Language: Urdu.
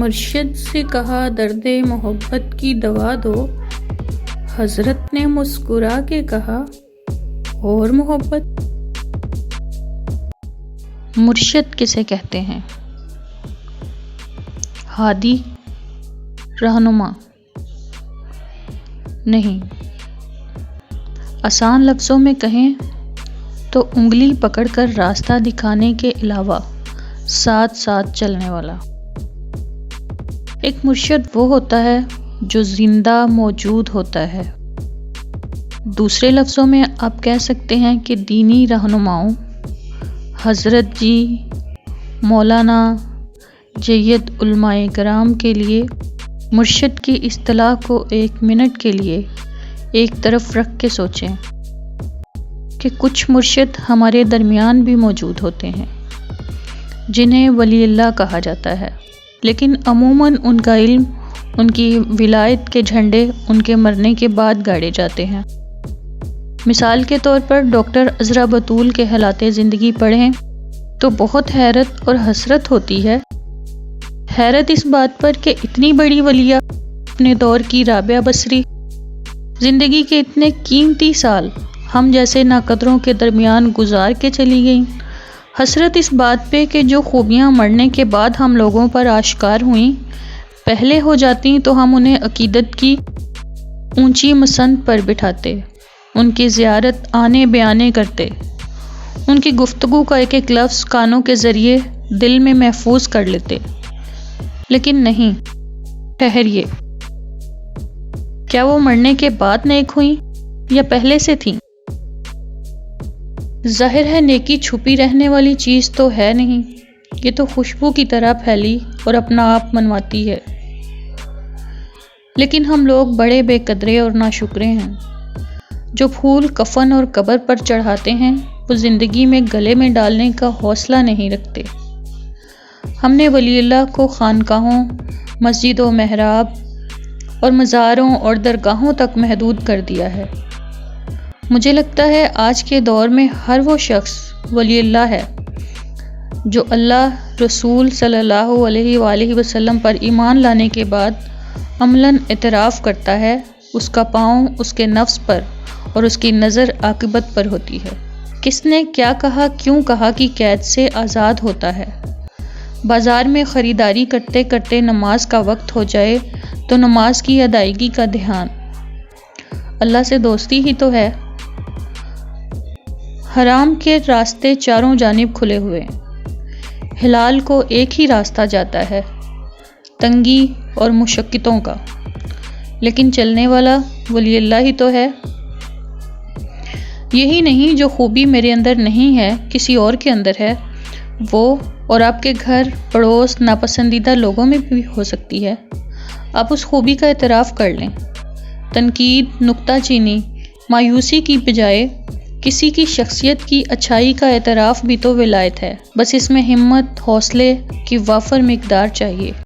مرشد سے کہا درد محبت کی دوا دو، حضرت نے مسکرا کے کہا اور محبت۔ مرشد کسے کہتے ہیں؟ ہادی، رہنما؟ نہیں، آسان لفظوں میں کہیں تو انگلی پکڑ کر راستہ دکھانے کے علاوہ ساتھ ساتھ چلنے والا۔ ایک مرشد وہ ہوتا ہے جو زندہ موجود ہوتا ہے۔ دوسرے لفظوں میں آپ کہہ سکتے ہیں کہ دینی رہنماؤں، حضرت جی، مولانا، جید علماء کرام کے لیے مرشد کی اصطلاح کو ایک منٹ کے لیے ایک طرف رکھ کے سوچیں کہ کچھ مرشد ہمارے درمیان بھی موجود ہوتے ہیں جنہیں ولی اللہ کہا جاتا ہے، لیکن عموماً ان کا علم، ان کی ولایت کے جھنڈے ان کے مرنے کے بعد گاڑے جاتے ہیں۔ مثال کے طور پر ڈاکٹر عذرا بطول کے حالات زندگی پڑھیں تو بہت حیرت اور حسرت ہوتی ہے۔ حیرت اس بات پر کہ اتنی بڑی ولیہ، اپنے دور کی رابعہ بصری، زندگی کے اتنے قیمتی سال ہم جیسے ناقدروں کے درمیان گزار کے چلی گئیں۔ حسرت اس بات پہ کہ جو خوبیاں مرنے کے بعد ہم لوگوں پر آشکار ہوئیں، پہلے ہو جاتی تو ہم انہیں عقیدت کی اونچی مسند پر بٹھاتے، ان کی زیارت آنے بیانے کرتے، ان کی گفتگو کا ایک ایک لفظ کانوں کے ذریعے دل میں محفوظ کر لیتے۔ لیکن نہیں، ٹھہریے، کیا وہ مرنے کے بعد نیک ہوئیں یا پہلے سے تھیں؟ ظاہر ہے نیکی چھپی رہنے والی چیز تو ہے نہیں، یہ تو خوشبو کی طرح پھیلی اور اپنا آپ منواتی ہے۔ لیکن ہم لوگ بڑے بے قدرے اور ناشکرے ہیں۔ جو پھول کفن اور قبر پر چڑھاتے ہیں وہ زندگی میں گلے میں ڈالنے کا حوصلہ نہیں رکھتے۔ ہم نے ولی اللہ کو خانقاہوں، مسجد و محراب اور مزاروں اور درگاہوں تک محدود کر دیا ہے۔ مجھے لگتا ہے آج کے دور میں ہر وہ شخص ولی اللہ ہے جو اللہ، رسول صلی اللہ علیہ وآلہ وسلم پر ایمان لانے کے بعد عملاً اعتراف کرتا ہے اس کا پاؤں اس کے نفس پر اور اس کی نظر عاقبت پر ہوتی ہے۔ کس نے کیا کہا، کیوں کہا کی قید سے آزاد ہوتا ہے۔ بازار میں خریداری کرتے کرتے نماز کا وقت ہو جائے تو نماز کی ادائیگی کا دھیان، اللہ سے دوستی ہی تو ہے۔ حرام کے راستے چاروں جانب کھلے ہوئے، حلال کو ایک ہی راستہ جاتا ہے، تنگی اور مشقتوں کا، لیکن چلنے والا ولی اللہ ہی تو ہے۔ یہی نہیں، جو خوبی میرے اندر نہیں ہے کسی اور کے اندر ہے، وہ اور آپ کے گھر، پڑوس، ناپسندیدہ لوگوں میں بھی ہو سکتی ہے۔ آپ اس خوبی کا اعتراف کر لیں۔ تنقید، نکتہ چینی، مایوسی کی بجائے کسی کی شخصیت کی اچھائی کا اعتراف بھی تو ولایت ہے، بس اس میں ہمت، حوصلے کی وافر مقدار چاہیے۔